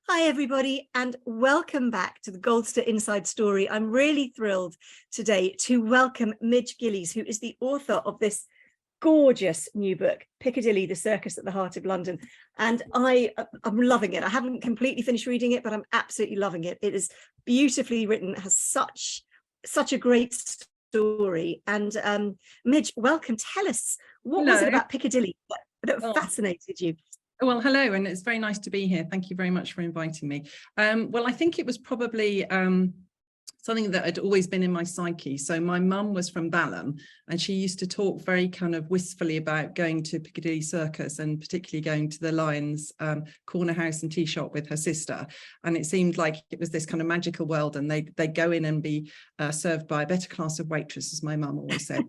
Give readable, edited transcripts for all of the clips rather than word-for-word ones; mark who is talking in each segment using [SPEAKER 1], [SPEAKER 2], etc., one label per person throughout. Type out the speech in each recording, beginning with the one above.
[SPEAKER 1] Hi, everybody, and welcome back to the Goldster Inside Story. I'm really thrilled today to welcome Midge Gillies, who is the author of this gorgeous new book, Piccadilly, the Circus at the Heart of London. And I'm loving it. I haven't completely finished reading it, but I'm absolutely loving it. It is beautifully written, has such a great story. And Midge, welcome. Tell us, what was it about Piccadilly that fascinated you?
[SPEAKER 2] Well, hello, and it's very nice to be here. Thank you very much for inviting me. Well, I think it was probably something that had always been in my psyche. So my mum was from Balham, and she used to talk very kind of wistfully about going to Piccadilly Circus, and particularly going to the Lions corner house and tea shop with her sister. And it seemed like it was this kind of magical world, and they go in and be served by a better class of waitress, as my mum always said.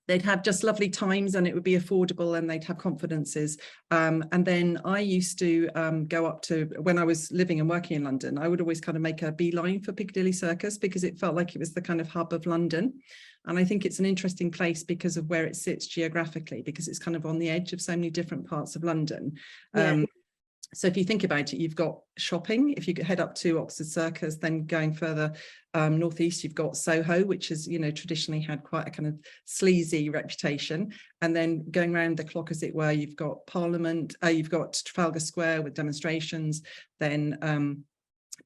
[SPEAKER 2] They'd have just lovely times, and it would be affordable, and they'd have confidences. And then I used to go up to, when I was living and working in London, I would always kind of make a beeline for Piccadilly Circus because it felt like it was the kind of hub of London. And I think it's an interesting place because of where it sits geographically, because it's kind of on the edge of so many different parts of London. So if you think about it, you've got shopping. If you head up to Oxford Circus, then going further northeast, you've got Soho, which has, traditionally had quite a kind of sleazy reputation. And then going around the clock, as it were, you've got Parliament, you've got Trafalgar Square with demonstrations, then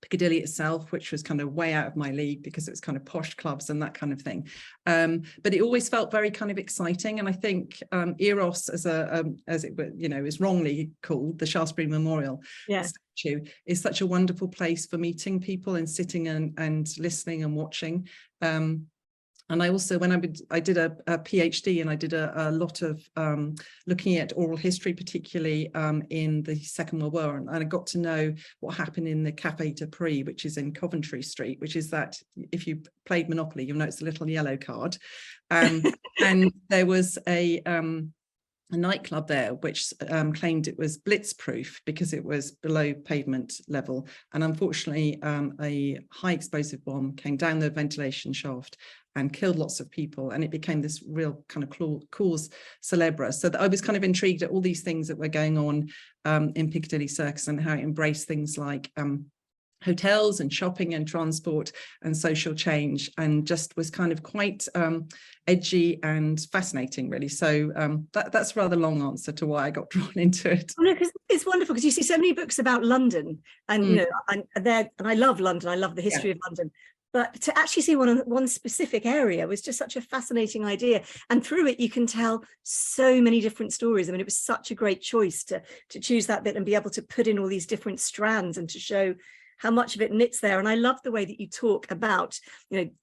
[SPEAKER 2] Piccadilly itself, which was kind of way out of my league because it's kind of posh clubs and that kind of thing. But it always felt very kind of exciting. And I think Eros, as it is wrongly called, the Shaftesbury Memorial statue, is such a wonderful place for meeting people and sitting and listening and watching. And I also, when I did a PhD, and I did a lot of looking at oral history, particularly in the Second World War, and I got to know what happened in the Café de Paris, which is in Coventry Street, which is that, if you played Monopoly, you'll know it's a little yellow card. And there was a nightclub there which claimed it was blitzproof because it was below pavement level, and unfortunately a high explosive bomb came down the ventilation shaft and killed lots of people, and it became this real kind of cause célèbre. So that I was kind of intrigued at all these things that were going on in Piccadilly Circus, and how it embraced things like hotels and shopping and transport and social change, and just was kind of quite edgy and fascinating, really. So that's a rather long answer to why I got drawn into it.
[SPEAKER 1] No, because it's wonderful, because you see so many books about London, and and I love London. I love the history of London. But to actually see one specific area was just such a fascinating idea. And through it, you can tell so many different stories. I mean, it was such a great choice to choose that bit and be able to put in all these different strands and to show how much of it knits there. And I love the way that you talk about,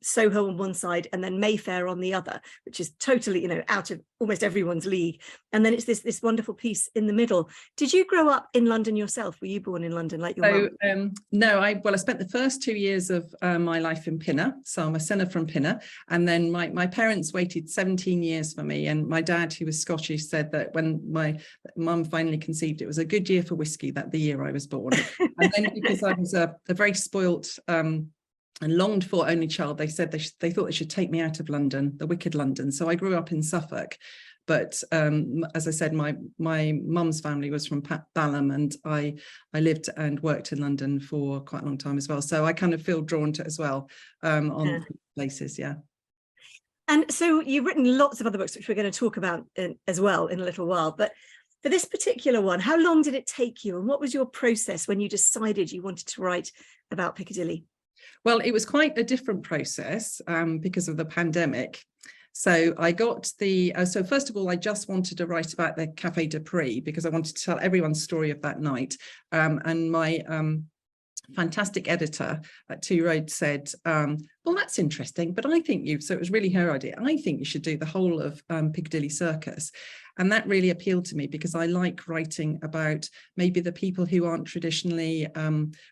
[SPEAKER 1] Soho on one side and then Mayfair on the other, which is totally, out of almost everyone's league. And then it's this wonderful piece in the middle. Did you grow up in London yourself? Were you born in London like your mum?
[SPEAKER 2] No, I spent the first 2 years of my life in Pinner. So I'm a sinner from Pinner. And then my parents waited 17 years for me. And my dad, who was Scottish, said that when my mum finally conceived, it was a good year for whiskey, that the year I was born. And then because I was a very spoilt and longed for only child, they said they thought they should take me out of London, the wicked London. So I grew up in Suffolk. But as I said, my mum's family was from Balham, and I lived and worked in London for quite a long time as well. So I kind of feel drawn to it as well on places,
[SPEAKER 1] And so you've written lots of other books, which we're going to talk about as well in a little while. But for this particular one, how long did it take you, and what was your process when you decided you wanted to write about Piccadilly?
[SPEAKER 2] Well, it was quite a different process because of the pandemic. So I got so first of all, I just wanted to write about the Café de Paris because I wanted to tell everyone's story of that night. And my fantastic editor at Two Roads said, well, that's interesting, but I think so it was really her idea. I think you should do the whole of Piccadilly Circus. And that really appealed to me because I like writing about maybe the people who aren't traditionally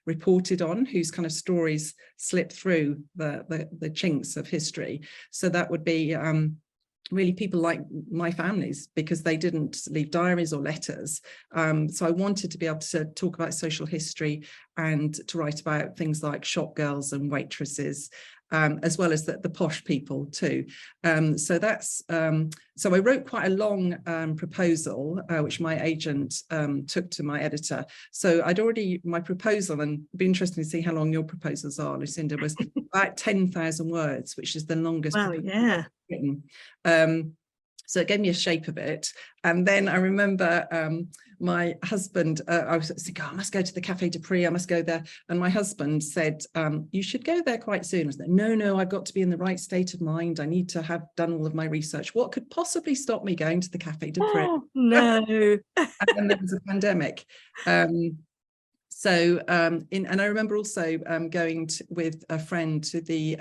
[SPEAKER 2] reported on, whose kind of stories slip through the chinks of history. So that would be really people like my families, because they didn't leave diaries or letters. So I wanted to be able to talk about social history and to write about things like shop girls and waitresses, as well as the posh people too. So that's so I wrote quite a long proposal, which my agent took to my editor. So I'd already, my proposal, and it'd be interesting to see how long your proposals are, Lucinda, was about 10,000 words, which is the longest proposal I've written. So it gave me a shape of it. And then I remember my husband, I was thinking, oh, I must go to the Café de Prix, I must go there. And my husband said, you should go there quite soon. I said, no, I've got to be in the right state of mind. I need to have done all of my research. What could possibly stop me going to the Café de Prix?
[SPEAKER 1] Oh, no.
[SPEAKER 2] And then there was a pandemic. And I remember also going with a friend to the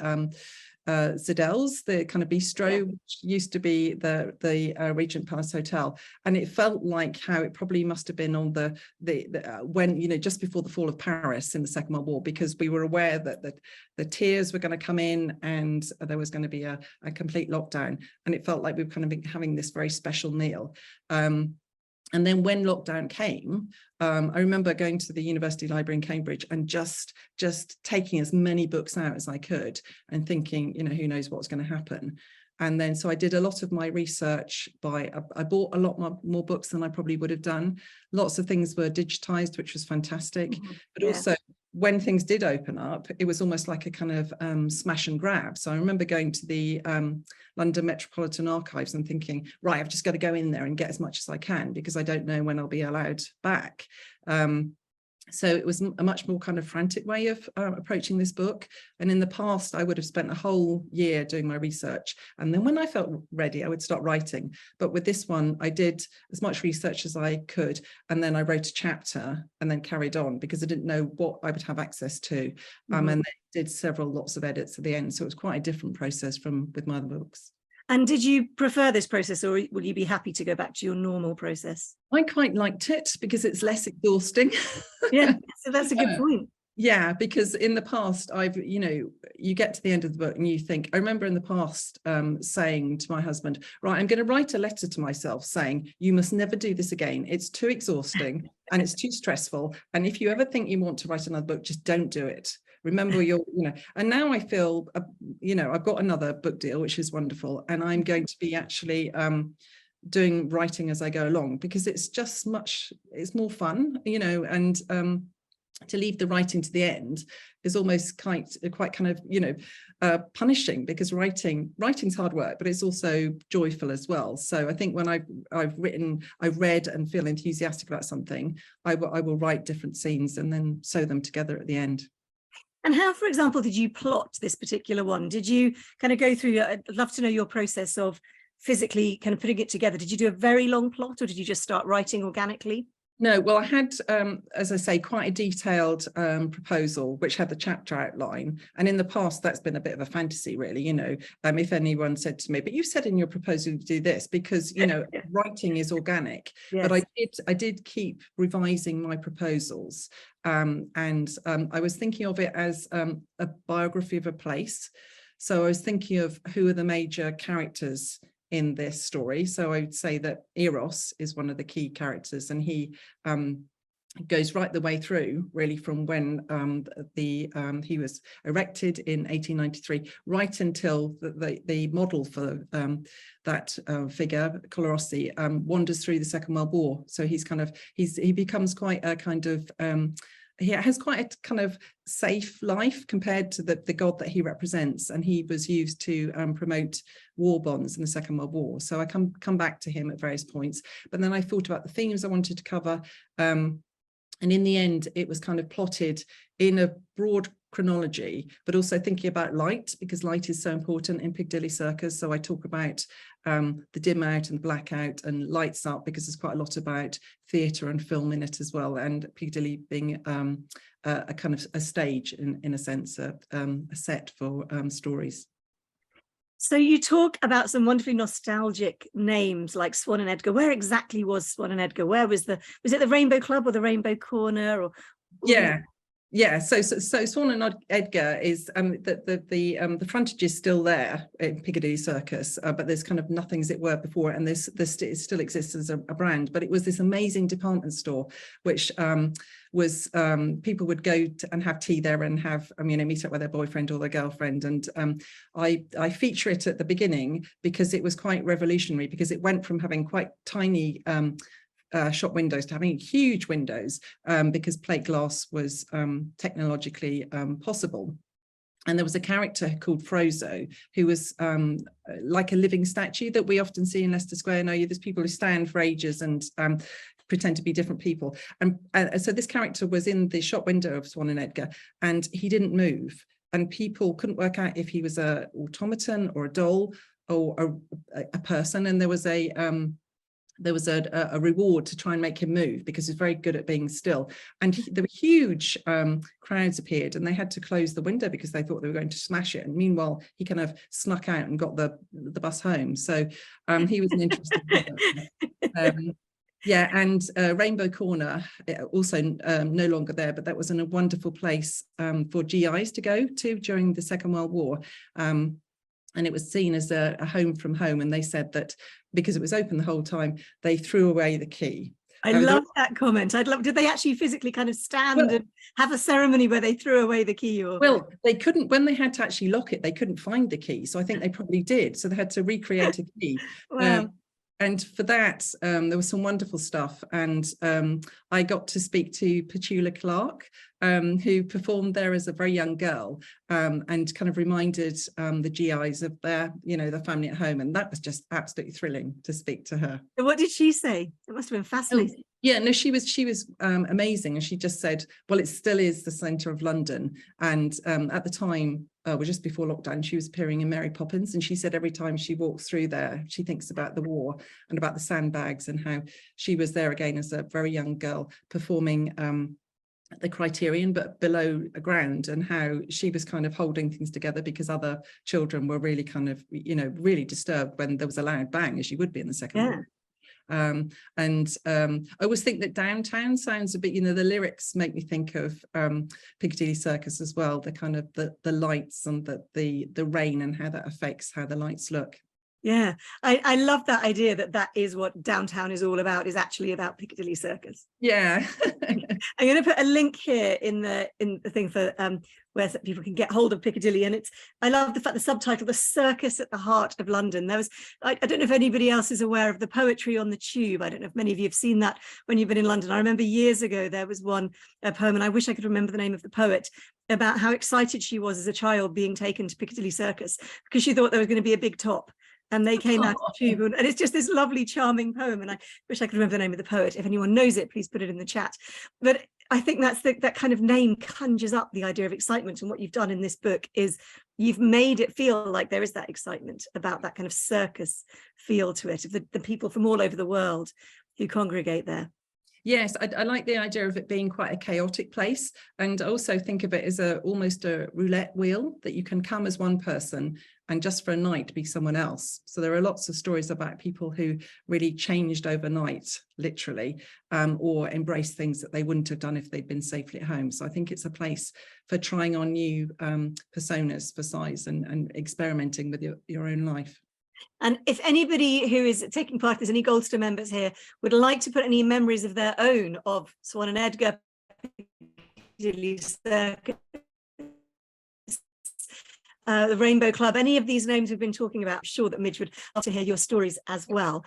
[SPEAKER 2] Zidell's, the kind of bistro, which used to be the Regent Palace Hotel, and it felt like how it probably must have been on the when, you know, just before the fall of Paris in the Second World War, because we were aware that the tiers were going to come in and there was going to be a complete lockdown, and it felt like we were kind of having this very special meal. And then when lockdown came, I remember going to the University Library in Cambridge and just taking as many books out as I could and thinking, you know, who knows what's going to happen. And then so I did a lot of my research I bought a lot more books than I probably would have done. Lots of things were digitized, which was fantastic. But also when things did open up, it was almost like a kind of smash and grab. So I remember going to the London Metropolitan Archives and thinking, right, I've just got to go in there and get as much as I can because I don't know when I'll be allowed back. So it was a much more kind of frantic way of approaching this book. And in the past, I would have spent a whole year doing my research. And then when I felt ready, I would start writing. But with this one, I did as much research as I could. And then I wrote a chapter and then carried on because I didn't know what I would have access to. And then did lots of edits at the end. So it was quite a different process with my other books.
[SPEAKER 1] And did you prefer this process, or will you be happy to go back to your normal process?
[SPEAKER 2] I quite liked it because it's less exhausting.
[SPEAKER 1] Yeah, so that's a good point.
[SPEAKER 2] Yeah, because in the past, you get to the end of the book and you think, I remember in the past saying to my husband, right, I'm going to write a letter to myself saying, you must never do this again. It's too exhausting and it's too stressful. And if you ever think you want to write another book, just don't do it. Remember and now I feel, I've got another book deal, which is wonderful. And I'm going to be actually doing writing as I go along because it's just it's more fun, and to leave the writing to the end is almost quite kind of, punishing because writing's hard work, but it's also joyful as well. So I think when I've read and feel enthusiastic about something, I will write different scenes and then sew them together at the end.
[SPEAKER 1] And how, for example, did you plot this particular one? Did you kind of go through, I'd love to know your process of physically kind of putting it together. Did you do a very long plot or did you just start writing organically? No, well, I had, as I say, quite a detailed proposal, which had the chapter outline. And in the past, that's been a bit of a fantasy, really, if anyone said to me, but you said in your proposal to do this, because, writing is organic. Yes. But I did keep revising my proposals. And I was thinking of it as a biography of a place. So I was thinking of who are the major characters in this story. So I would say that Eros is one of the key characters, and he goes right the way through, really, from when he was erected in 1893, right until the model for that figure, Colorossi, wanders through the Second World War. So he becomes quite a kind of he has quite a kind of safe life compared to the god that he represents, and he was used to promote war bonds in the Second World War. So I come back to him at various points, but then I thought about the themes I wanted to cover, and in the end it was kind of plotted in a broad chronology, but also thinking about light, because light is so important in Piccadilly Circus. So I talk about the dim out and the blackout and lights up, because there's quite a lot about theatre and film in it as well, and Piccadilly being a kind of a stage in a sense, a set for stories. So you talk about some wonderfully nostalgic names like Swan and Edgar. Where exactly was Swan and Edgar? Where was it the Rainbow Club or the Rainbow Corner? Or
[SPEAKER 2] yeah. Yeah, so Swan and Edgar is the frontage is still there in Piccadilly Circus, but there's kind of nothing as it were before, and this it still exists as a brand. But it was this amazing department store, which was people would go and have tea there and have meet up with their boyfriend or their girlfriend, and I feature it at the beginning because it was quite revolutionary, because it went from having quite tiny shop windows to having huge windows, because plate glass was technologically possible. And there was a character called Frozo, who was like a living statue that we often see in Leicester Square. Now, there's people who stand for ages and pretend to be different people. And so this character was in the shop window of Swan and Edgar, and he didn't move. And people couldn't work out if he was an automaton or a doll or a person. And there was a reward to try and make him move, because he's very good at being still. And there were huge crowds appeared, and they had to close the window because they thought they were going to smash it. And meanwhile, he kind of snuck out and got the bus home. So he was an interesting character. Yeah, and Rainbow Corner, also no longer there, but that was a wonderful place for GIs to go to during the Second World War. And it was seen as a home from home. And they said that because it was open the whole time, they threw away the key.
[SPEAKER 1] I love that comment. Did they actually physically kind of stand and have a ceremony where they threw away the key?
[SPEAKER 2] Well, they couldn't, when they had to actually lock it, they couldn't find the key. So I think they probably did. So they had to recreate a key.
[SPEAKER 1] Wow.
[SPEAKER 2] And for that, there was some wonderful stuff. And I got to speak to Petula Clark, who performed there as a very young girl, and kind of reminded the GIs of their family at home. And that was just absolutely thrilling to speak to her.
[SPEAKER 1] What did she say? It must have been fascinating.
[SPEAKER 2] Oh, yeah, no, she was amazing. And she just said, well, it still is the centre of London. And at the time, just before lockdown, she was appearing in Mary Poppins, and she said every time she walks through there, she thinks about the war and about the sandbags, and how she was there again as a very young girl performing the Criterion, but below ground, and how she was kind of holding things together because other children were really kind of, really disturbed when there was a loud bang, as you would be in the Second War. I always think that downtown sounds a bit, the lyrics make me think of Piccadilly Circus as well, the kind of the lights and the rain and how that affects how the lights look.
[SPEAKER 1] Yeah, I love that idea that is what downtown is all about, is actually about Piccadilly Circus.
[SPEAKER 2] Yeah.
[SPEAKER 1] I'm going to put a link here in the thing for where people can get hold of Piccadilly, and I love the fact the subtitle, "The Circus at the Heart of London." There was, I don't know if anybody else is aware of the poetry on the Tube. I don't know if many of you have seen that when you've been in London. I remember years ago there was a poem, and I wish I could remember the name of the poet, about how excited she was as a child being taken to Piccadilly Circus because she thought there was going to be a big top. And they came out of the Tube, and it's just this lovely, charming poem. And I wish I could remember the name of the poet. If anyone knows it, please put it in the chat. But I think that's that kind of name conjures up the idea of excitement. And what you've done in this book is you've made it feel like there is that excitement about that kind of circus feel to it, of the people from all over the world who congregate there.
[SPEAKER 2] Yes, I like the idea of it being quite a chaotic place, and also think of it as almost a roulette wheel, that you can come as one person and just for a night be someone else. So there are lots of stories about people who really changed overnight, literally, or embraced things that they wouldn't have done if they'd been safely at home. So I think it's a place for trying on new personas for size and experimenting with your own life.
[SPEAKER 1] And if anybody who is taking part, there's any Goldster members here, would like to put any memories of their own of Swan and Edgar, Piccadilly Circus, the Rainbow Club, any of these names we've been talking about, I'm sure that Midge would love to hear your stories as well.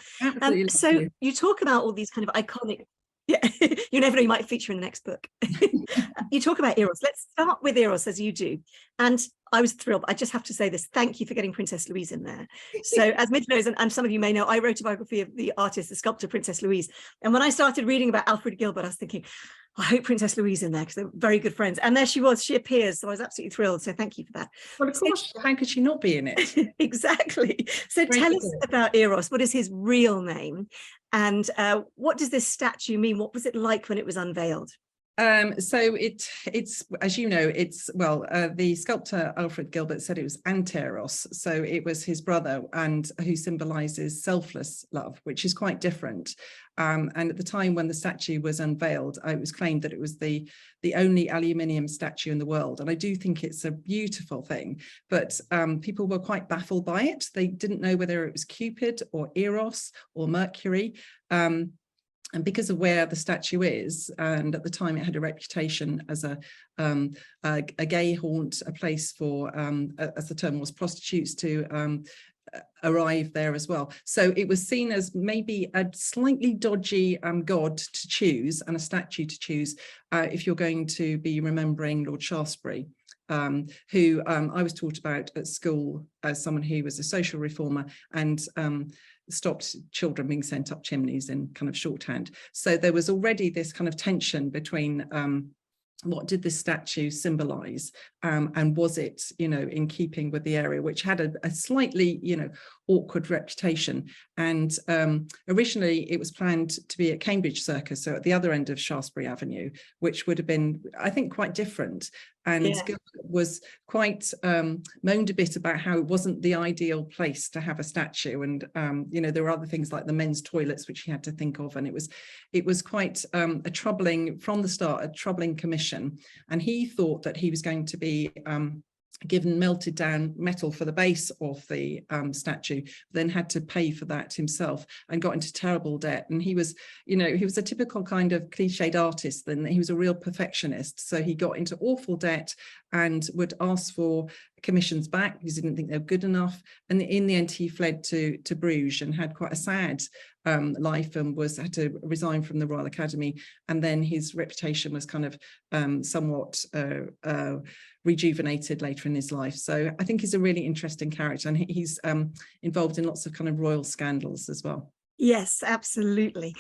[SPEAKER 1] So you talk about all these kind of iconic, yeah, you never know, you might feature in the next book. You talk about Eros. Let's start with Eros, as you do. And I was thrilled. I just have to say this. Thank you for getting Princess Louise in there. So as Midge knows, and some of you may know, I wrote a biography of the artist, the sculptor, Princess Louise. And when I started reading about Alfred Gilbert, I was thinking, I hope Princess Louise in there, because they're very good friends. And there she was, she appears. So I was absolutely thrilled. So thank you for that.
[SPEAKER 2] Well, of course, how could she not be in it?
[SPEAKER 1] Exactly. So tell us about Eros. What is his real name? And what does this statue mean? What was it like when it was unveiled?
[SPEAKER 2] So it's as you know, it's well, the sculptor Alfred Gilbert said it was anteros, so it was his brother, and who symbolizes selfless love, which is quite different. And at the time when the statue was unveiled, it was claimed that it was the only aluminium statue in the world, and I do think it's a beautiful thing. But people were quite baffled by it. They didn't know whether it was Cupid or Eros or Mercury. And because of where the statue is, and at the time it had a reputation as a gay haunt, a place for, as the term was, prostitutes to arrive there as well. So it was seen as maybe a slightly dodgy god to choose, and a statue to choose if you're going to be remembering Lord Shaftesbury. Who I was taught about at school as someone who was a social reformer and stopped children being sent up chimneys in kind of shorthand. So there was already this kind of tension between what did this statue symbolize, and was it, you know, in keeping with the area, which had a slightly, you know, awkward reputation. And originally it was planned to be at Cambridge Circus, so at the other end of Shaftesbury Avenue, which would have been, I think, quite different. And yeah. Gilbert was quite moaned a bit about how it wasn't the ideal place to have a statue, and you know, there were other things like the men's toilets which he had to think of, and it was quite a troubling, from the start, a troubling commission. And he thought that he was going to be given melted down metal for the base of the statue, then had to pay for that himself and got into terrible debt. And he was, you know, he was a typical kind of cliched artist, then he was a real perfectionist. So he got into awful debt and would ask for commissions back because he didn't think they were good enough. And in the end, he fled to Bruges and had quite a sad life, and had to resign from the Royal Academy. And then his reputation was kind of somewhat rejuvenated later in his life. So I think he's a really interesting character, and he's involved in lots of kind of royal scandals as well.
[SPEAKER 1] Yes, absolutely.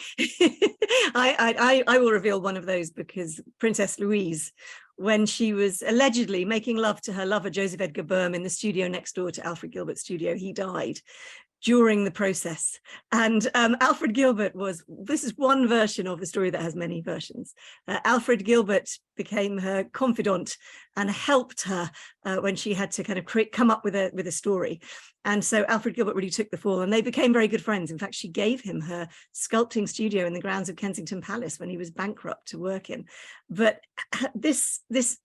[SPEAKER 1] I will reveal one of those, because Princess Louise, when she was allegedly making love to her lover Joseph Edgar Boehm in the studio next door to Alfred Gilbert's studio, he died during the process. And Alfred Gilbert this is one version of the story that has many versions. Alfred Gilbert became her confidant and helped her when she had to kind of come up with a story. And so Alfred Gilbert really took the fall, and they became very good friends. In fact, she gave him her sculpting studio in the grounds of Kensington Palace when he was bankrupt to work in. But this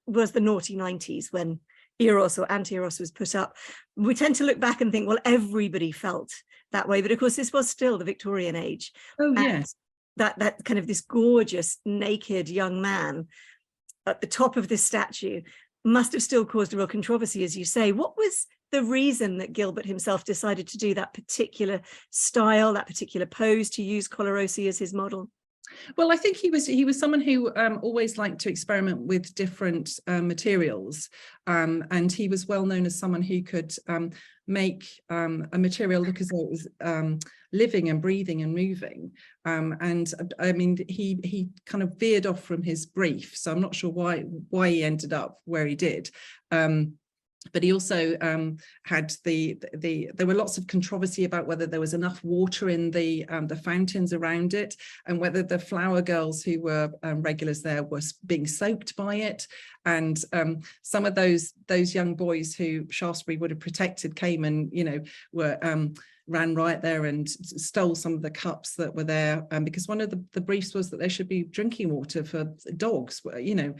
[SPEAKER 1] was the naughty 90s when Eros or anti-Eros was put up. We tend to look back and think, well, everybody felt that way. But of course, this was still the Victorian age.
[SPEAKER 2] Oh, yes.
[SPEAKER 1] That kind of this gorgeous, naked young man at the top of this statue must have still caused a real controversy, as you say. What was the reason that Gilbert himself decided to do that particular style, that particular pose, to use Colarossi as his model?
[SPEAKER 2] Well, I think he was someone who always liked to experiment with different materials, and he was well known as someone who could make a material look as though it was living and breathing and moving. And I mean, he kind of veered off from his brief, so I'm not sure why he ended up where he did. But he also had there were lots of controversy about whether there was enough water in the fountains around it, and whether the flower girls who were regulars there were being soaked by it. And some of those young boys who Shaftesbury would have protected came and, you know, were ran right there and stole some of the cups that were there, because one of the briefs was that there should be drinking water for dogs, you know.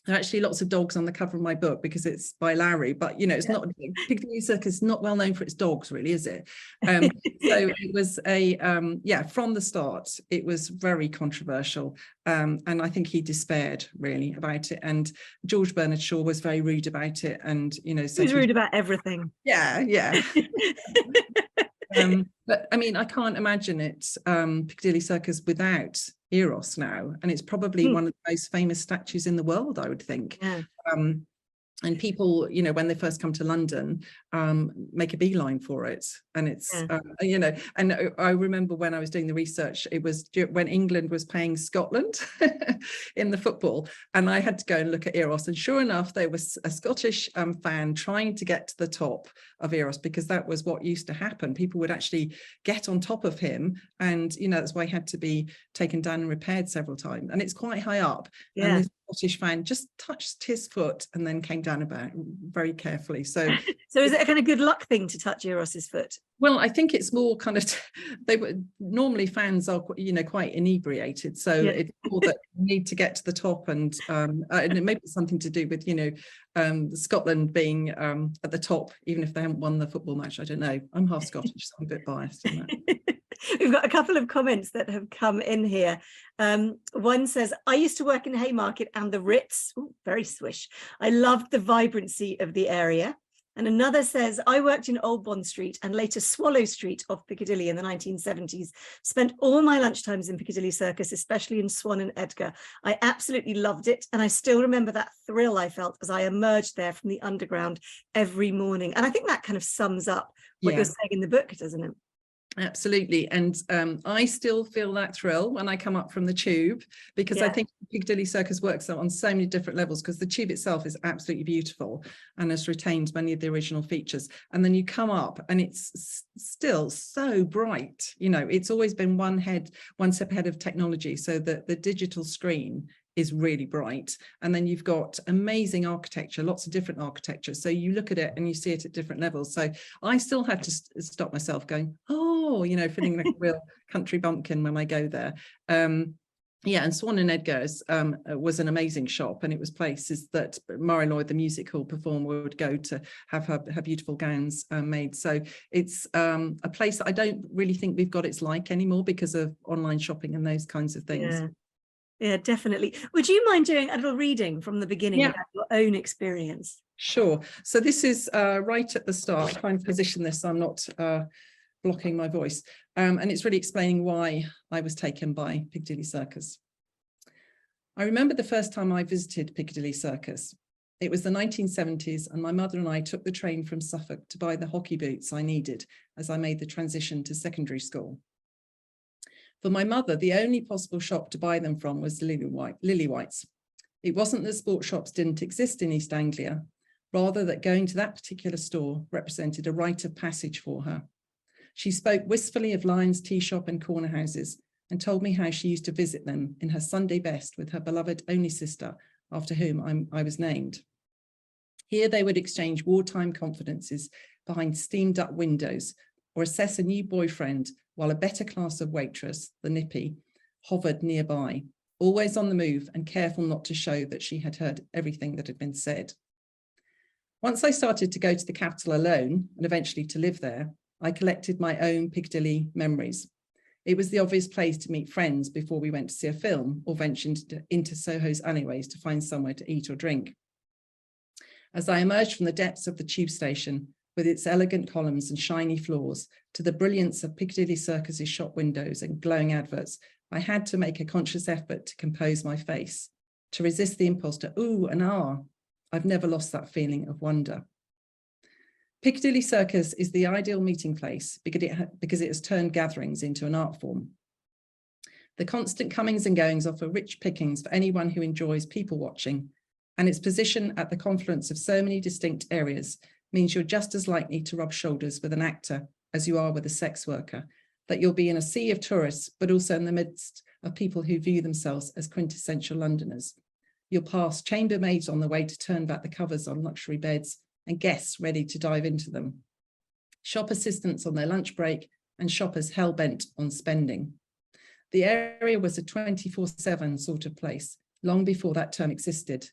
[SPEAKER 2] There are actually lots of dogs on the cover of my book because it's by Larry, but you know, it's not, Piccadilly Circus is not well known for its dogs, really, is it? So it was from the start, it was very controversial. And I think he despaired really about it. And George Bernard Shaw was very rude about it. And, you know, so
[SPEAKER 1] he's rude about everything.
[SPEAKER 2] Yeah. But I mean, I can't imagine it, Piccadilly Circus without Eros now, and it's probably one of the most famous statues in the world, I would think. And people, you know, when they first come to London, make a beeline for it. And it's, you know, and I remember when I was doing the research, it was when England was playing Scotland in the football, and I had to go and look at Eros. And sure enough, there was a Scottish fan trying to get to the top of Eros, because that was what used to happen. People would actually get on top of him. And, you know, that's why he had to be taken down and repaired several times. And it's quite high up. Yeah. And this Scottish fan just touched his foot and then came down about very carefully. So
[SPEAKER 1] is it a kind of good luck thing to touch Eros's foot?
[SPEAKER 2] Well, I think it's more kind of, they were normally fans are, you know, quite inebriated. So it's more that you need to get to the top, and it may be something to do with, you know, Scotland being at the top, even if they haven't won the football match. I don't know. I'm half Scottish, so I'm a bit biased on that.
[SPEAKER 1] We've got a couple of comments that have come in here. One says, I used to work in Haymarket and the Ritz. Ooh, very swish. I loved the vibrancy of the area. And another says, I worked in Old Bond Street and later Swallow Street off Piccadilly in the 1970s. Spent all my lunchtimes in Piccadilly Circus, especially in Swan and Edgar. I absolutely loved it. And I still remember that thrill I felt as I emerged there from the underground every morning. And I think that kind of sums up what you're saying in the book, doesn't it?
[SPEAKER 2] Absolutely. And I still feel that thrill when I come up from the tube, because I think Piccadilly Circus works on so many different levels, because the tube itself is absolutely beautiful and has retained many of the original features. And then you come up and it's still so bright. You know, it's always been one step ahead of technology, so that the digital screen is really bright. And then you've got amazing architecture, lots of different architecture. So you look at it and you see it at different levels. So I still had to stop myself going, oh, you know, feeling like a real country bumpkin when I go there. Yeah, and Swan and Edgar's was an amazing shop, and it was places that Murray Lloyd, the music hall performer, would go to have her beautiful gowns made. So it's a place that I don't really think we've got its like anymore because of online shopping and those kinds of things.
[SPEAKER 1] Yeah, definitely. Would you mind doing a little reading from the beginning about your own experience?
[SPEAKER 2] Sure. So this is right at the start. Trying to position this so I'm not blocking my voice. And it's really explaining why I was taken by Piccadilly Circus. I remember the first time I visited Piccadilly Circus. It was the 1970s, and my mother and I took the train from Suffolk to buy the hockey boots I needed as I made the transition to secondary school. For my mother, the only possible shop to buy them from was Lillywhites. It wasn't that sports shops didn't exist in East Anglia, rather that going to that particular store represented a rite of passage for her. She spoke wistfully of Lyons tea shop and corner houses, and told me how she used to visit them in her Sunday best with her beloved only sister, after whom I was named. Here they would exchange wartime confidences behind steamed up windows, or assess a new boyfriend, while a better class of waitress, the Nippy, hovered nearby, always on the move and careful not to show that she had heard everything that had been said. Once I started to go to the capital alone, and eventually to live there, I collected my own Piccadilly memories. It was the obvious place to meet friends before we went to see a film, or ventured into Soho's alleyways to find somewhere to eat or drink. As I emerged from the depths of the tube station, with its elegant columns and shiny floors, to the brilliance of Piccadilly Circus's shop windows and glowing adverts, I had to make a conscious effort to compose my face, to resist the impulse to ooh and ah. I've never lost that feeling of wonder. Piccadilly Circus is the ideal meeting place because it has turned gatherings into an art form. The constant comings and goings offer rich pickings for anyone who enjoys people watching, and its position at the confluence of so many distinct areas means you're just as likely to rub shoulders with an actor as you are with a sex worker, that you'll be in a sea of tourists, but also in the midst of people who view themselves as quintessential Londoners. You'll pass chambermaids on the way to turn back the covers on luxury beds, and guests ready to dive into them. Shop assistants on their lunch break, and shoppers hell-bent on spending. The area was a 24/7 sort of place, long before that term existed.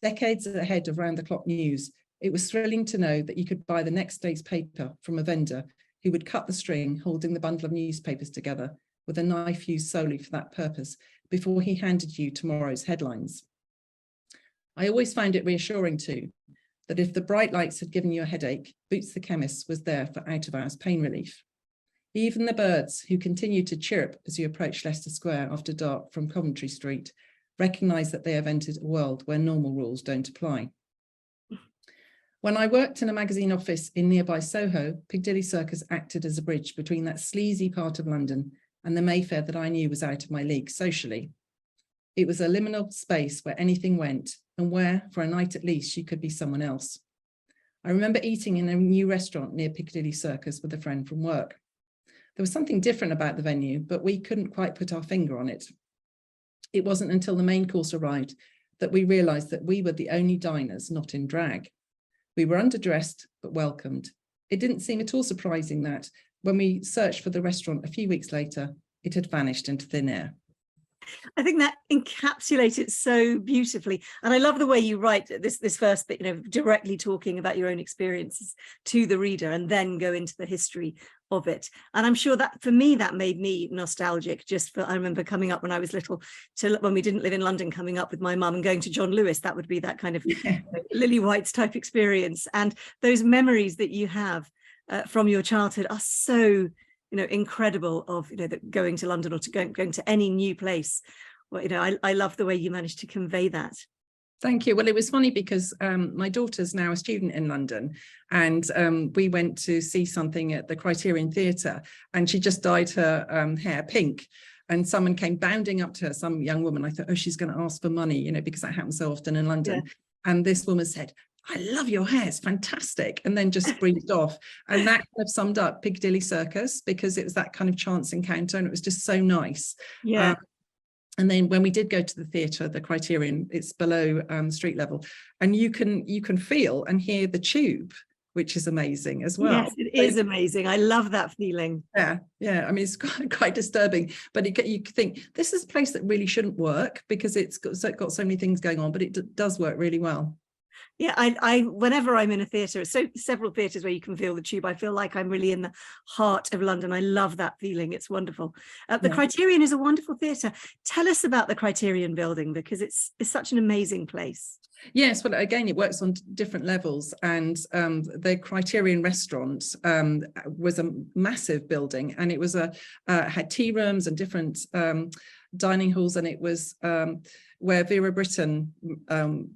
[SPEAKER 2] Decades ahead of round-the-clock news, it was thrilling to know that you could buy the next day's paper from a vendor who would cut the string holding the bundle of newspapers together with a knife used solely for that purpose before he handed you tomorrow's headlines. I always found it reassuring too, that if the bright lights had given you a headache, Boots the chemist was there for out-of-hours pain relief. Even the birds, who continued to chirp as you approached Leicester Square after dark from Coventry Street, recognise that they have entered a world where normal rules don't apply. When I worked in a magazine office in nearby Soho, Piccadilly Circus acted as a bridge between that sleazy part of London and the Mayfair that I knew was out of my league socially. It was a liminal space where anything went, and where, for a night at least, you could be someone else. I remember eating in a new restaurant near Piccadilly Circus with a friend from work. There was something different about the venue, but we couldn't quite put our finger on it. It wasn't until the main course arrived that we realised that we were the only diners not in drag. We were underdressed, but welcomed. It didn't seem at all surprising that, when we searched for the restaurant a few weeks later, it had vanished into thin air.
[SPEAKER 1] I think that encapsulates it so beautifully. And I love the way you write this first bit, you know, directly talking about your own experiences to the reader and then go into the history of it. And I'm sure that for me, that made me nostalgic. I remember coming up when I was little, when we didn't live in London, coming up with my mum and going to John Lewis. That would be that kind of Lily White's type experience. And those memories that you have from your childhood are so, you know, incredible, of, you know, that going to London or to going to any new place. Well, you know, I love the way you managed to convey that.
[SPEAKER 2] Thank you. Well, it was funny because my daughter's now a student in London, and we went to see something at the Criterion Theatre, and she just dyed her hair pink. And someone came bounding up to her, some young woman. I thought, oh, she's going to ask for money, you know, because that happens so often in London. Yeah. And this woman said, I love your hair, it's fantastic. And then just breathed off. And that kind of summed up Piccadilly Circus, because it was that kind of chance encounter, and it was just so nice.
[SPEAKER 1] Yeah.
[SPEAKER 2] And then when we did go to the theatre, the Criterion, it's below street level, and you can feel and hear the tube, which is amazing as well.
[SPEAKER 1] Yes, it is amazing. I love that feeling.
[SPEAKER 2] Yeah, yeah. I mean, it's quite disturbing, but you think this is a place that really shouldn't work because it's got so many things going on, but it does work really well.
[SPEAKER 1] Yeah, I whenever I'm in a theatre, several theatres where you can feel the tube, I feel like I'm really in the heart of London. I love that feeling. It's wonderful. The Criterion is a wonderful theatre. Tell us about the Criterion building, because it's such an amazing place. Yes,
[SPEAKER 2] well, again, it works on different levels, and the Criterion restaurant was a massive building, and it was had tea rooms and different dining halls, and it was where Vera Brittain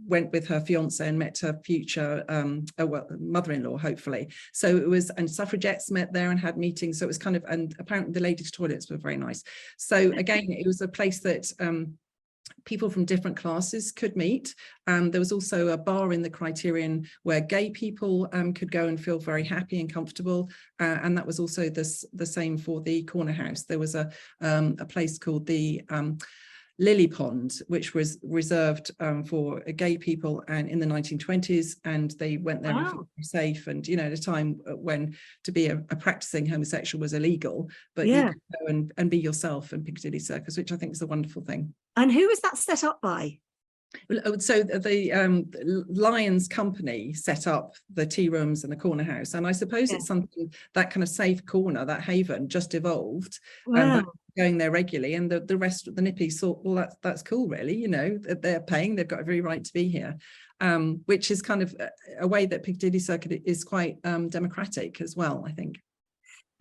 [SPEAKER 2] went with her fiance and met her future mother-in-law, hopefully. So it was, and suffragettes met there and had meetings. So it was kind of, and apparently the ladies' toilets were very nice. So again, it was a place that people from different classes could meet. There was also a bar in the Criterion where gay people could go and feel very happy and comfortable, and that was also the same for the corner house. There was a place called the Lily Pond, which was reserved for gay people, and in the 1920s, and they went there and felt safe. And you know, at a time when to be a practicing homosexual was illegal, but you could go and be yourself in Piccadilly Circus, which I think is a wonderful thing.
[SPEAKER 1] And who was that set up by?
[SPEAKER 2] So the Lions Company set up the tea rooms and the corner house, and I suppose it's something, that kind of safe corner, that haven, just evolved. Going there regularly, and the rest of the nippies thought, well, that's cool, really, you know, they're paying, they've got every right to be here, which is kind of a way that Piccadilly Circuit is quite democratic as well, I think.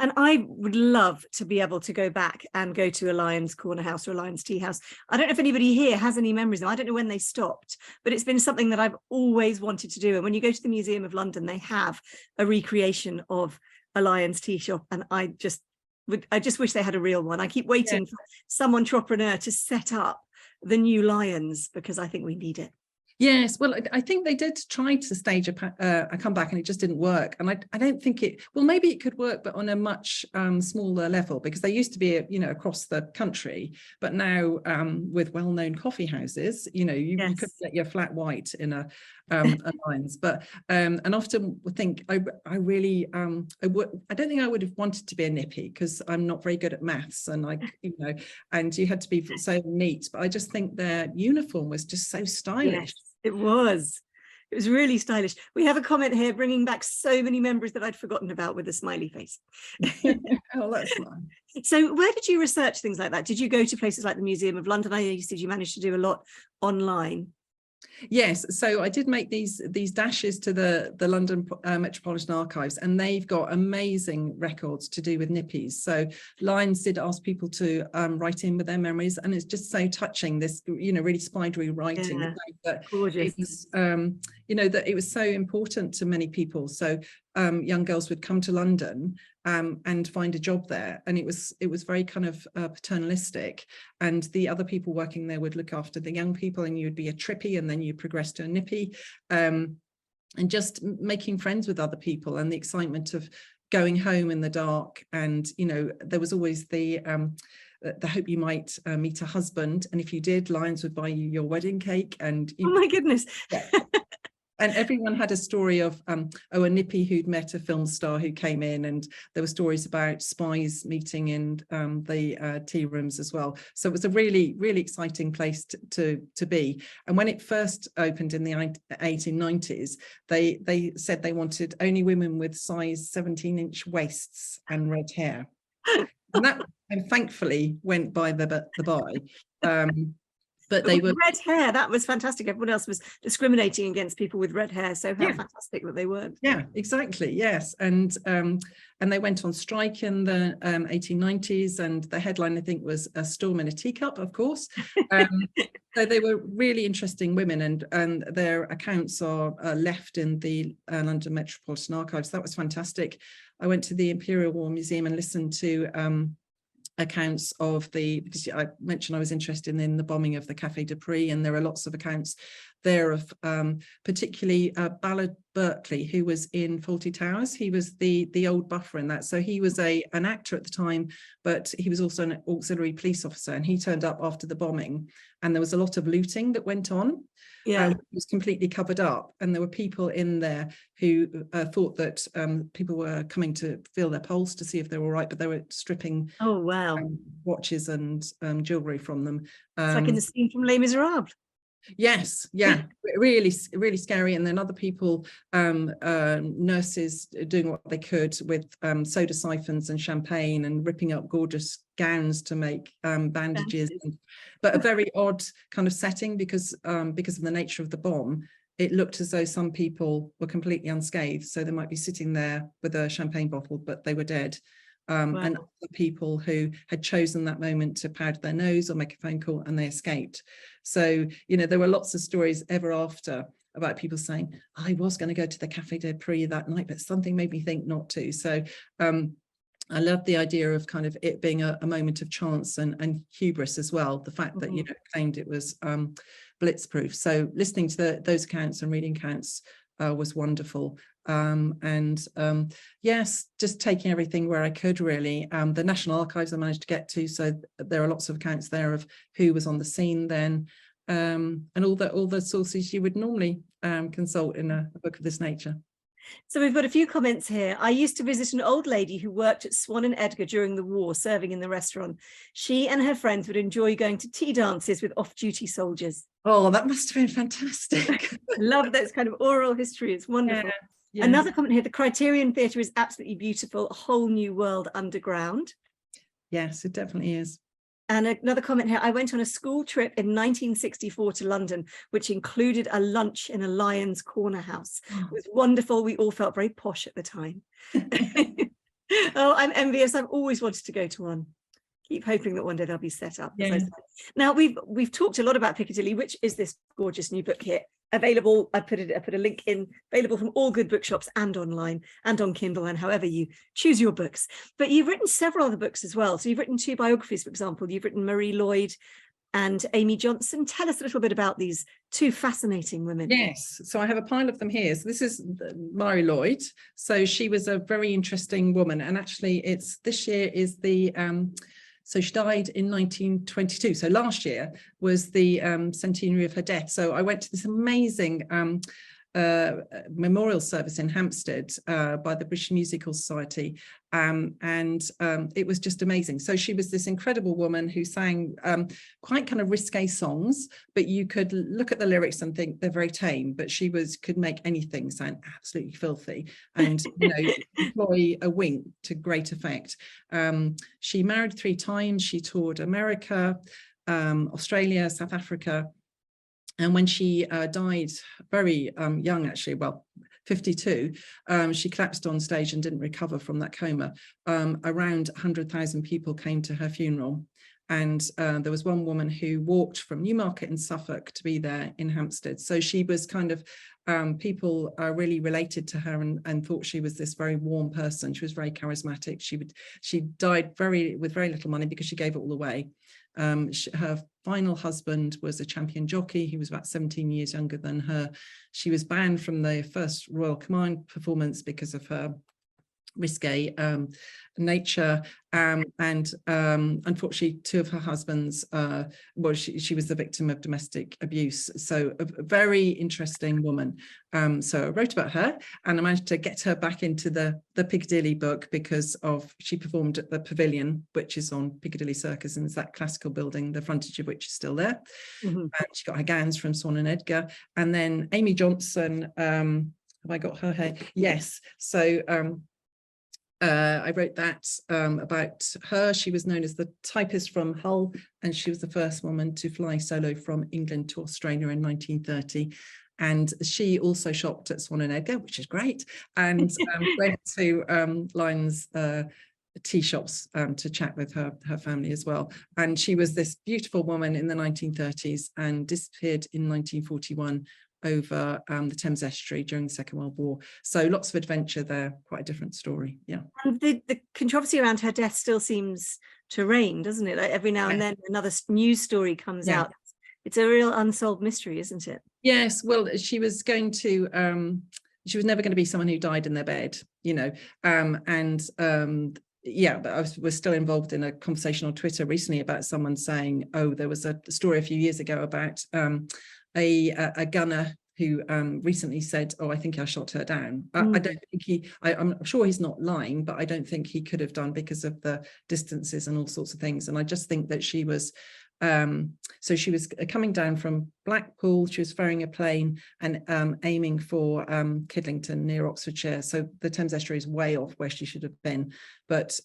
[SPEAKER 1] And I would love to be able to go back and go to a Lions Corner House or a Lions Tea House. I don't know if anybody here has any memories. I don't know when they stopped, but it's been something that I've always wanted to do. And when you go to the Museum of London, they have a recreation of a Lions tea shop, and I just wish they had a real one. I keep waiting for some entrepreneur to set up the new Lions, because I think we need it.
[SPEAKER 2] Yes, well, I think they did try to stage a comeback, and it just didn't work. And I don't think it, well, maybe it could work, but on a much smaller level, because they used to be, you know, across the country. But now with well-known coffee houses, you know, you could get your flat white in a Lions. But and often think I don't think I would have wanted to be a nippy, because I'm not very good at maths, and you know, and you had to be so neat. But I just think their uniform was just so stylish.
[SPEAKER 1] Yes. It was really stylish. We have a comment here bringing back so many memories that I'd forgotten about, with a smiley face.
[SPEAKER 2] Oh, that's nice.
[SPEAKER 1] So where did you research things like that? Did you go to places like the Museum of London? I know you said you managed to do a lot online.
[SPEAKER 2] Yes, so I did make these dashes to the London Metropolitan Archives, and they've got amazing records to do with nippies. So Lions did ask people to write in with their memories, and it's just so touching, this, you know, really spidery writing.
[SPEAKER 1] Yeah,
[SPEAKER 2] That
[SPEAKER 1] gorgeous.
[SPEAKER 2] it was, you know, that it was so important to many people. So young girls would come to London and find a job there, and it was very kind of paternalistic, and the other people working there would look after the young people, and you'd be a trippy and then you progress to a nippy, and just making friends with other people, and the excitement of going home in the dark. And you know, there was always the hope you might meet a husband, and if you did, Lions would buy you your wedding cake. And
[SPEAKER 1] Oh my goodness.
[SPEAKER 2] Yeah. And everyone had a story of, a nippy who'd met a film star who came in, and there were stories about spies meeting in the tea rooms as well. So it was a really, really exciting place to be. And when it first opened in the 1890s, they said they wanted only women with size 17-inch waists and red hair. And that, and thankfully, went by the by. But they were
[SPEAKER 1] red hair. That was fantastic. Everyone else was discriminating against people with red hair. So how fantastic that they weren't.
[SPEAKER 2] Yeah, exactly. Yes, and they went on strike in the 1890s, and the headline, I think, was "A Storm in a Teacup," of course. So they were really interesting women, and their accounts are left in the London Metropolitan Archives. That was fantastic. I went to the Imperial War Museum and listened to accounts of because I mentioned I was interested in the bombing of the Café de Paris, and there are lots of accounts there of particularly Ballard Berkeley, who was in Fawlty Towers. He was the old buffer in that. So he was an actor at the time, but he was also an auxiliary police officer, and he turned up after the bombing, and there was a lot of looting that went on.
[SPEAKER 1] Yeah,
[SPEAKER 2] it was completely covered up, and there were people in there who thought that people were coming to feel their pulse to see if they were all right, but they were stripping watches and jewelry from them.
[SPEAKER 1] It's like in the scene from Les Miserables.
[SPEAKER 2] Yes, yeah, really, really scary. And then other people, nurses doing what they could with soda siphons and champagne, and ripping up gorgeous gowns to make bandages. But a very odd kind of setting, because of the nature of the bomb. It looked as though some people were completely unscathed, so they might be sitting there with a champagne bottle, but they were dead. And other people who had chosen that moment to powder their nose or make a phone call, and they escaped. So, you know, there were lots of stories ever after about people saying, I was going to go to the Café de Paris that night, but something made me think not to. So I love the idea of kind of it being a moment of chance and hubris as well. The fact that, you know, claimed it was blitzproof. So listening to those accounts and reading accounts was wonderful. Yes, just taking everything where I could, really. The National Archives I managed to get to, so there are lots of accounts there of who was on the scene then, and all the sources you would normally consult in a book of this nature.
[SPEAKER 1] So we've got a few comments here. I used to visit an old lady who worked at Swan and Edgar during the war, serving in the restaurant. She and her friends would enjoy going to tea dances with off-duty soldiers.
[SPEAKER 2] Oh, that must have been fantastic.
[SPEAKER 1] I love that. It's kind of oral history. It's wonderful.
[SPEAKER 2] Yeah.
[SPEAKER 1] Another comment here, the Criterion Theatre is absolutely beautiful, a whole new world underground.
[SPEAKER 2] Yes, it definitely is.
[SPEAKER 1] And another comment here, I went on a school trip in 1964 to London, which included a lunch in a Lions Corner house. It was wonderful. We all felt very posh at the time. Oh, I'm envious. I've always wanted to go to one. Keep hoping that one day they'll be set up.
[SPEAKER 2] Yeah.
[SPEAKER 1] Now we've talked a lot about Piccadilly, which is this gorgeous new book here. Available, I put a link in, available from all good bookshops and online and on Kindle, and however you choose your books. But you've written several other books as well. So you've written 2 biographies, for example. You've written Marie Lloyd and Amy Johnson. Tell us a little bit about these 2 fascinating women.
[SPEAKER 2] Yes, so I have a pile of them here. So this is Marie Lloyd. So she was a very interesting woman, and actually this year is the so she died in 1922. So last year was the centenary of her death. So I went to this amazing memorial service in Hampstead by the British Musical Society, and it was just amazing. So she was this incredible woman who sang quite kind of risque songs, but you could look at the lyrics and think they're very tame, but she could make anything sound absolutely filthy, and you know, employ a wink to great effect. She married 3 times. She toured America, Australia, South Africa. And when she died very young, actually, well, 52, she collapsed on stage and didn't recover from that coma. Around 100,000 people came to her funeral. And there was one woman who walked from Newmarket in Suffolk to be there in Hampstead. So she was kind of, people really related to her and thought she was this very warm person. She was very charismatic. She died with very little money because she gave it all away. Her final husband was a champion jockey. He was about 17 years younger than her. She was banned from the first Royal Command performance because of her risque nature, and unfortunately 2 of her husbands, well, she was the victim of domestic abuse. So a very interesting woman. So I wrote about her, and I managed to get her back into the Piccadilly book because she performed at the Pavilion, which is on Piccadilly Circus, and it's that classical building, the frontage of which is still there. And she got her gowns from Swan and Edgar. And then Amy Johnson, have I got her hair? Yes. So I wrote that about her. She was known as the typist from Hull, and she was the first woman to fly solo from England to Australia in 1930. And she also shopped at Swan and Edgar, which is great, and went to Lyons tea shops to chat with her family as well. And she was this beautiful woman in the 1930s and disappeared in 1941 over the Thames Estuary during the Second World War. So lots of adventure there, quite a different story. Yeah.
[SPEAKER 1] And the controversy around her death still seems to reign, doesn't it? Like every now and then another news story comes out. It's a real unsolved mystery, isn't it?
[SPEAKER 2] Yes. Well, she was going to, she was never going to be someone who died in their bed, you know, yeah, but I was still involved in a conversation on Twitter recently about someone saying, oh, there was a story a few years ago about a gunner who recently said, oh, I think I shot her down. I don't think I'm sure he's not lying, but I don't think he could have done because of the distances and all sorts of things. And I just think that she was, so she was coming down from Blackpool, she was ferrying a plane and aiming for Kidlington near Oxfordshire. So the Thames Estuary is way off where she should have been. But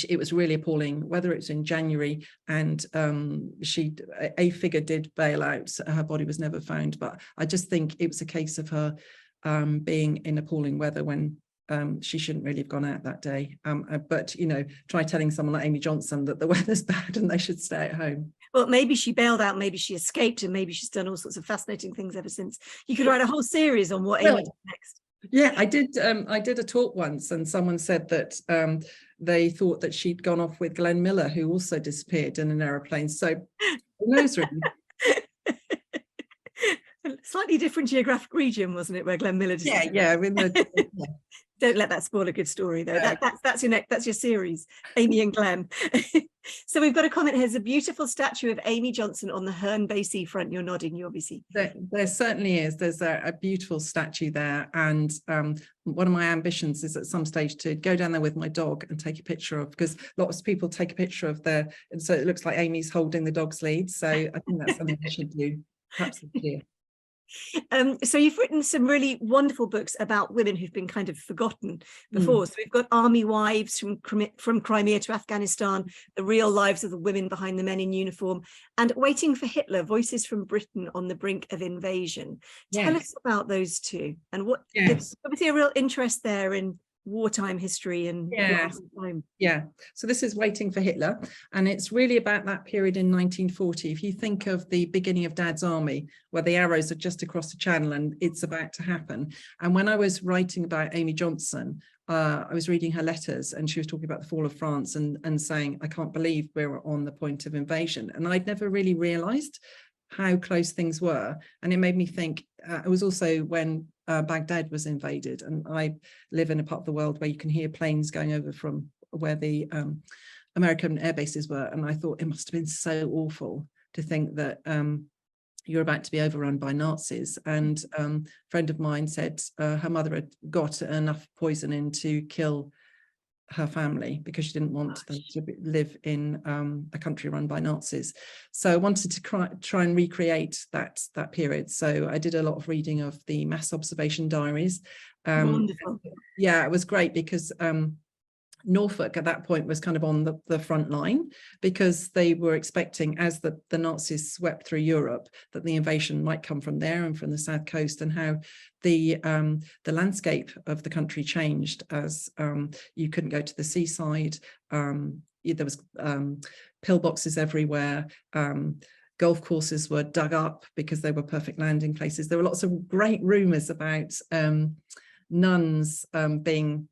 [SPEAKER 2] it was really appalling, whether it's in January, and a figure did bail out. Her body was never found, but I just think it was a case of her being in appalling weather when she shouldn't really have gone out that day. But, you know, try telling someone like Amy Johnson that the weather's bad and they should stay at home.
[SPEAKER 1] Well, maybe she bailed out, maybe she escaped, and maybe she's done all sorts of fascinating things ever since. You could write a whole series on what Amy did next.
[SPEAKER 2] Yeah, I did a talk once, and someone said that they thought that she'd gone off with Glenn Miller, who also disappeared in an aeroplane. So who knows, really?
[SPEAKER 1] Slightly different geographic region, wasn't it, where Glenn Miller disappeared?
[SPEAKER 2] Yeah.
[SPEAKER 1] Don't let that spoil a good story, though. That's your series, Amy and Glenn. So we've got a comment here. There's a beautiful statue of Amy Johnson on the Herne Bay seafront. You're nodding, you obviously.
[SPEAKER 2] There certainly is. There's a beautiful statue there. And one of my ambitions is at some stage to go down there with my dog and take a picture of, because lots of people take a picture of and so it looks like Amy's holding the dog's lead. So I think that's something I should do, perhaps this year.
[SPEAKER 1] So you've written some really wonderful books about women who've been kind of forgotten before. So we've got Army Wives from Crimea to Afghanistan, the real lives of the women behind the men in uniform, and Waiting for Hitler, Voices from Britain on the Brink of Invasion. Tell us about those two, and what there's obviously a real interest there in wartime history and
[SPEAKER 2] so this is Waiting for Hitler, and it's really about that period in 1940. If you think of the beginning of Dad's Army, where the arrows are just across the channel and it's about to happen. And when I was writing about Amy Johnson, I was reading her letters, and she was talking about the fall of France and saying, I can't believe we're on the point of invasion. And I'd never really realized how close things were. And it made me think, it was also when Baghdad was invaded, and I live in a part of the world where you can hear planes going over from where the American air bases were, and I thought it must have been so awful to think that you're about to be overrun by Nazis. And a friend of mine said her mother had got enough poison in to kill her family because she didn't want them to live in a country run by Nazis. So I wanted to try and recreate that period. So I did a lot of reading of the mass observation diaries.
[SPEAKER 1] Wonderful.
[SPEAKER 2] Yeah, it was great because Norfolk at that point was kind of on the front line, because they were expecting, as the Nazis swept through Europe, that the invasion might come from there and from the south coast, and how the landscape of the country changed as you couldn't go to the seaside. There was pillboxes everywhere. Golf courses were dug up because they were perfect landing places. There were lots of great rumours about nuns being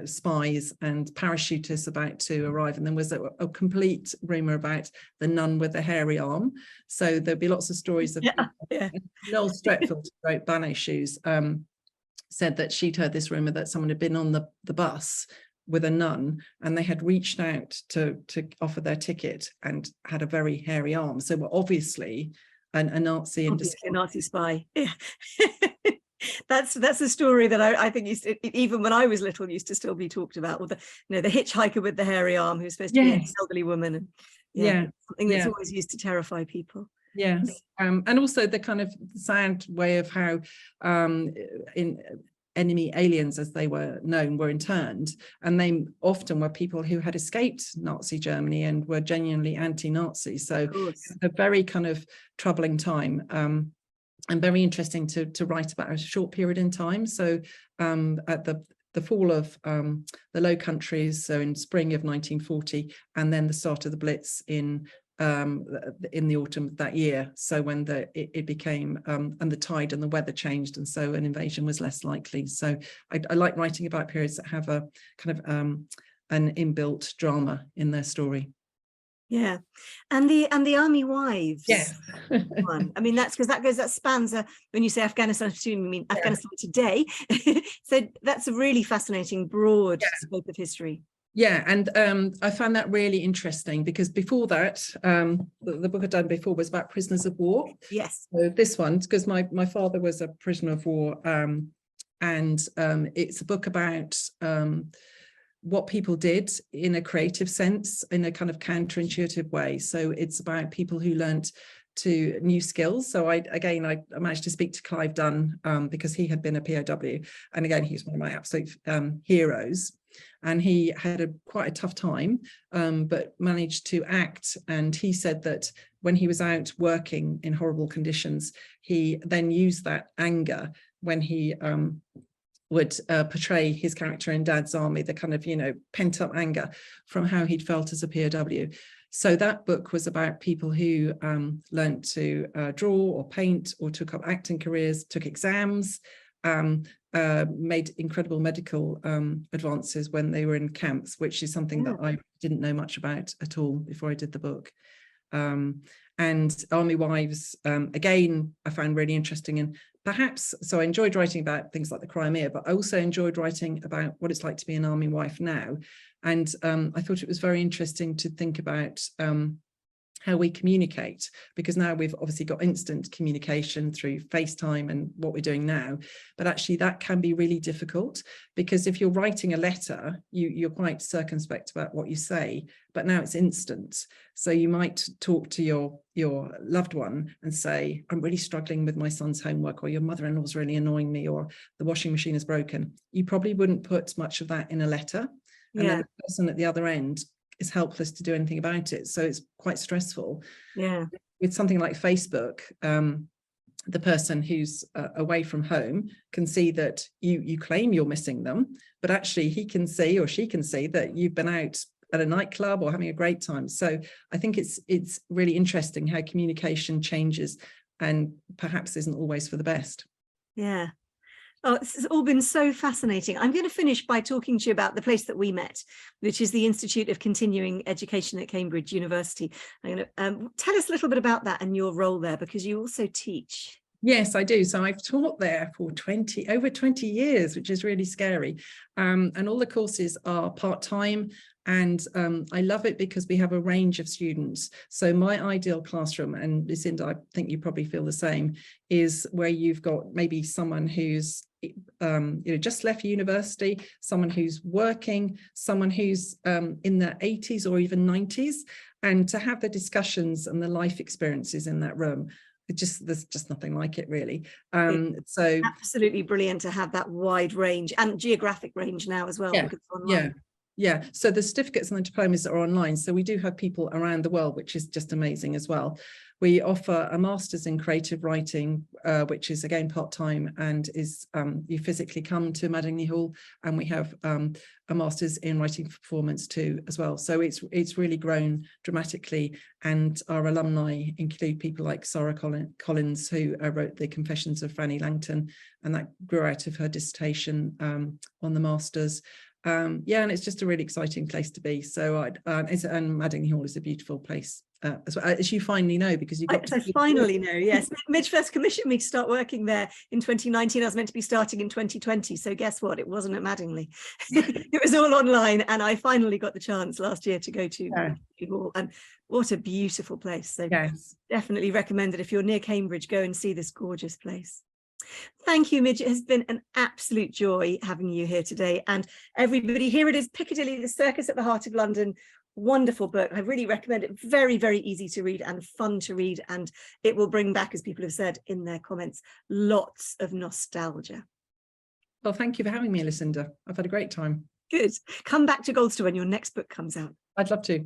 [SPEAKER 2] spies and parachutists about to arrive, and there was a complete rumor about the nun with the hairy arm. So there'd be lots of stories of Noel Stretfield, who wrote Ballet Shoes, said that she'd heard this rumor that someone had been on the bus with a nun, and they had reached out to offer their ticket and had a very hairy arm. So we're obviously a Nazi in disguise.
[SPEAKER 1] A Nazi spy. Yeah. That's a story that I think even when I was little used to still be talked about, or the hitchhiker with the hairy arm who's supposed to be an elderly woman, and something that's always used to terrify people.
[SPEAKER 2] Yes, and also the kind of sad way of how enemy aliens, as they were known, were interned, and they often were people who had escaped Nazi Germany and were genuinely anti-Nazi. So a very kind of troubling time. And very interesting to write about a short period in time. So at the fall of the Low Countries, so in spring of 1940, and then the start of the Blitz in the autumn of that year. So when it became and the tide and the weather changed, and so an invasion was less likely. So I like writing about periods that have a kind of an inbuilt drama in their story.
[SPEAKER 1] Yeah, and the Army Wives.
[SPEAKER 2] Yes.
[SPEAKER 1] One. I mean, that's because that spans when you say Afghanistan, you mean Afghanistan today. So that's a really fascinating broad scope of history.
[SPEAKER 2] Yeah, and I found that really interesting, because before that, the book I'd done before was about prisoners of war.
[SPEAKER 1] Yes.
[SPEAKER 2] So this one, because my father was a prisoner of war, and it's a book about what people did in a creative sense, in a kind of counterintuitive way. So it's about people who learnt to new skills. So I managed to speak to Clive Dunn, because he had been a POW, and again, he's one of my absolute heroes. And he had quite a tough time, but managed to act. And he said that when he was out working in horrible conditions, he then used that anger when he would portray his character in Dad's Army, the kind of, pent up anger from how he'd felt as a POW. So that book was about people who learned to draw or paint, or took up acting careers, took exams, made incredible medical advances when they were in camps, which is something that I didn't know much about at all before I did the book. And Army Wives, again, I found really interesting. And perhaps, so I enjoyed writing about things like the Crimea, but I also enjoyed writing about what it's like to be an Army wife now. And I thought it was very interesting to think about how we communicate, because now we've obviously got instant communication through FaceTime and what we're doing now, but actually that can be really difficult, because if you're writing a letter, you're quite circumspect about what you say, but now it's instant. So you might talk to your loved one and say, I'm really struggling with my son's homework, or your mother-in-law's really annoying me, or the washing machine is broken. You probably wouldn't put much of that in a letter. And then the person at the other end is helpless to do anything about it. So it's quite stressful.
[SPEAKER 1] Yeah.
[SPEAKER 2] With something like Facebook, the person who's away from home can see that you claim you're missing them, but actually he can see, or she can see, that you've been out at a nightclub or having a great time. So I think it's really interesting how communication changes, and perhaps isn't always for the best.
[SPEAKER 1] Yeah. Oh, this has all been so fascinating. I'm going to finish by talking to you about the place that we met, which is the Institute of Continuing Education at Cambridge University. I'm going to tell us a little bit about that and your role there, because you also teach.
[SPEAKER 2] Yes, I do. So I've taught there for over 20 years, which is really scary. And all the courses are part-time. And I love it because we have a range of students. So my ideal classroom, and Lucinda, I think you probably feel the same, is where you've got maybe someone who's just left university, someone who's working, someone who's in their 80s or even 90s, and to have the discussions and the life experiences in that room. There's just nothing like it, really. So
[SPEAKER 1] absolutely brilliant to have that wide range and geographic range now as well.
[SPEAKER 2] Yeah, Yeah, so the certificates and the diplomas are online. So we do have people around the world, which is just amazing as well. We offer a master's in creative writing, which is again part-time, and is you physically come to Madingley Hall, and we have a master's in writing performance too as well. So it's really grown dramatically, and our alumni include people like Sarah Collins, who wrote the Confessions of Franny Langton, and that grew out of her dissertation on the masters. Yeah, and it's just a really exciting place to be. So and Madingley Hall is a beautiful place as you finally know, because you got
[SPEAKER 1] I finally know, yes. Midge first commissioned me to start working there in 2019. I was meant to be starting in 2020. So guess what? It wasn't at Madingley. It was all online, and I finally got the chance last year to go to Hall, and what a beautiful place. So
[SPEAKER 2] yes,
[SPEAKER 1] definitely recommend it. If you're near Cambridge, go and see this gorgeous place. Thank you, Midge. It has been an absolute joy having you here today. And everybody, here it is, Piccadilly, the Circus at the Heart of London. Wonderful book. I really recommend it. Very, very easy to read and fun to read. And it will bring back, as people have said in their comments, lots of nostalgia.
[SPEAKER 2] Well, thank you for having me, Lucinda. I've had a great time.
[SPEAKER 1] Good. Come back to Goldster when your next book comes out.
[SPEAKER 2] I'd love to.